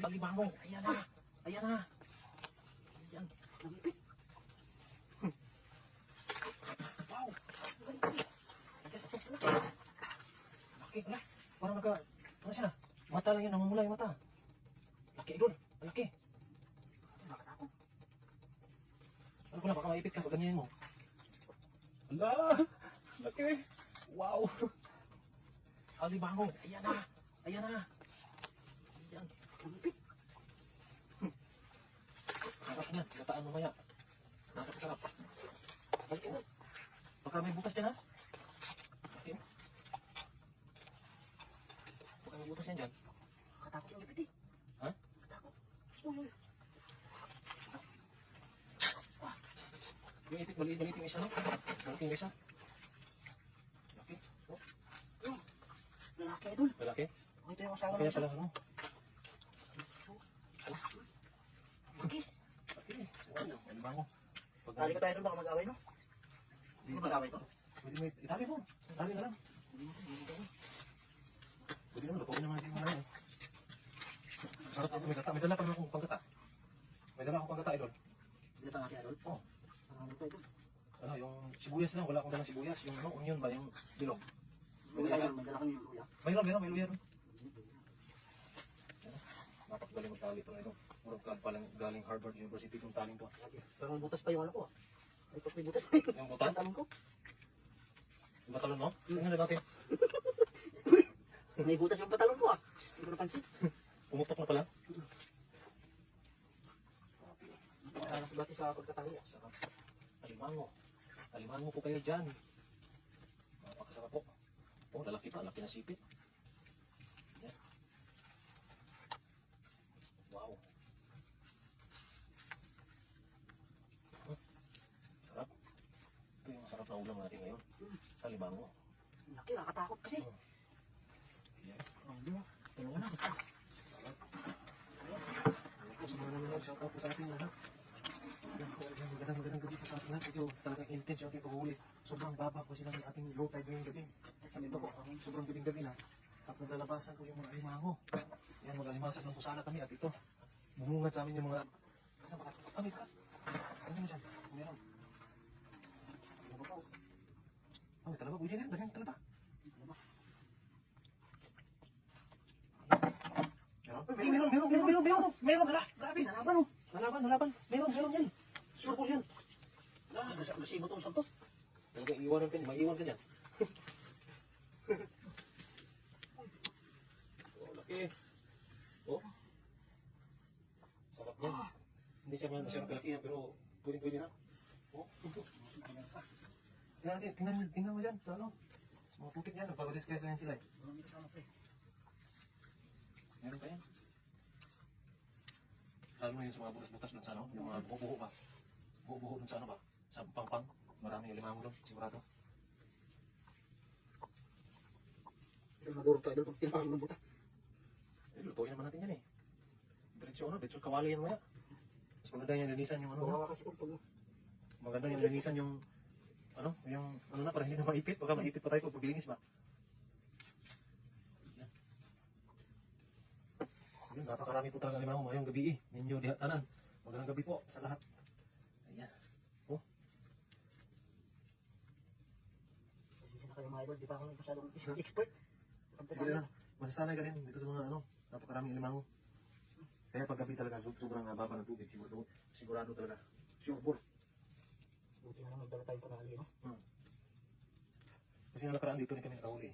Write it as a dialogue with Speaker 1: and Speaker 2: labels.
Speaker 1: Alimango. Ayan na. Ayan na. Ayan. Lumipit. Wow. Laki pala. Parang ano siya? Mata lang yun. Namumula yung mata. Laki idol. Laki. Nakatako. Ano pala? Baka maipit ka. Ganyan mo. Ala. Laki. Wow. Alimango. Ayan na. Ayan na. Ayan. Lumipit. Sarap na. Gataan mamaya. Napakasarap. Balik mo. Baka may butas dyan ha. Okay. Baka may butas yan dyan. Katakot yung lipit eh. Ha? Katakot. Uy. Yung ipit, maliit yung isa no? Maliit yung isa. Laki. Oh. Lalaki idol. Lalaki? Oh, ito yung asawa
Speaker 2: Kaya pala ano?
Speaker 1: Laki. Laki. Wow. Alimango.
Speaker 2: Tali ka tayo doon, baka mag-away no? Hindi mag-away to.
Speaker 1: Pwede mo itali mo. Itali ka lang. Pwede naman, lutuin naman natin mga yun. Sarap kasi may gata. May dala pa naman akong panggata. May dala akong panggata idol.
Speaker 2: Hindi pa nga siya idol?
Speaker 1: Oo.
Speaker 2: Marami pa idol.
Speaker 1: Ano, yung sibuyas lang. Wala akong dalang sibuyas. Yung ano, onion ba? Yung bilog.
Speaker 2: May dala kami yung luya.
Speaker 1: Mayroon. May luya ron. Napakagaling magtali ito na ito. Murag ka palang galing Harvard University itong taling to.
Speaker 2: Pero may butas pa yung ano ko ah. May butas.
Speaker 1: Yung butas?
Speaker 2: Ang ko.
Speaker 1: Yung batalon mo? Tingnan na natin.
Speaker 2: May butas yung patalon ko ah. Hindi ko napansin.
Speaker 1: Pumutok na pala.
Speaker 2: Alas bati sa pagkatali ah.
Speaker 1: Sarap. Alimango. Alimango po kayo dyan. Napakasarap po. Oh, lalaki pa. Laki na sipit. Yan. Wow. Sarap. Ito yung masarap na ulam natin ngayon. Alimango.
Speaker 2: Laki, nakatakot kasi.
Speaker 1: Yan.
Speaker 2: Hindi mo. Tulungan na.
Speaker 1: Sarap. Tapos mga naman shout out po sa ating lahat. Magandang gabi po sa ating lahat. Ito talagang intense yung ating paghuli. Sobrang baba po sila ng ating low tide ngayong gabi. At ito po, sobrang gabing-gabi na. At naglalabasan po yung mga alimango. Yan, mag-alimasag ng pusala kami. At ito, bumungad sa amin yung mga... Saan ba ka? Ano ka? Ano mo dyan? Meron. Ano ba po? Oh, may talaba. Pwede rin. Dagang talaba. Meron. Hala, grabe. Nalaban oh. Nalaban. Meron yan. Sure po yan.
Speaker 2: Masibo tong santo.
Speaker 1: Talaga iiwanan ka niya. Maiiwan ka niya. Oh, laki. Oh. Sarap niyan. Hindi siya man masyadong kalaki yan, pero pwede na. Oh. Tingnan mo dyan. Sa ano? Mga putik yan. Nagpapadiskreso yan sila eh. Meron pa yan. Lalo na yun sa mga butas-butas dun sa ano, yung mga buho-buho ba? Buho-buho dun sa ano ba? Sa pang-pang. Marami yung limango dun, sigurado.
Speaker 2: Maduro tayo doon pag tinapang ng buta.
Speaker 1: Lutuin naman natin yan eh. Diretso kawali yan maya. Mas maganda yung linisan yung ano.
Speaker 2: Bawa kasi kung pag...
Speaker 1: Maganda yung linisan yung ano na, para hindi na maipit. Baka maipit pa tayo pag paglinis ba? Yun, napakarami po talaga limango ngayong gabi eh. Ninyo dihatanan. Magandang gabi po sa lahat. Ayan. Oh.
Speaker 2: Hindi na kayo mga idol, di pa ako masyadong expert.
Speaker 1: Sige na. Masasanay ka rin dito sa mga ano, napakaraming limango. Kaya pag gabi talaga, sobrang baba ng tubig. Sigurado talaga. Sure.
Speaker 2: Buti na lang magdala tayong panali, no?
Speaker 1: Kasi nakaraan dito rin kami nakahuli.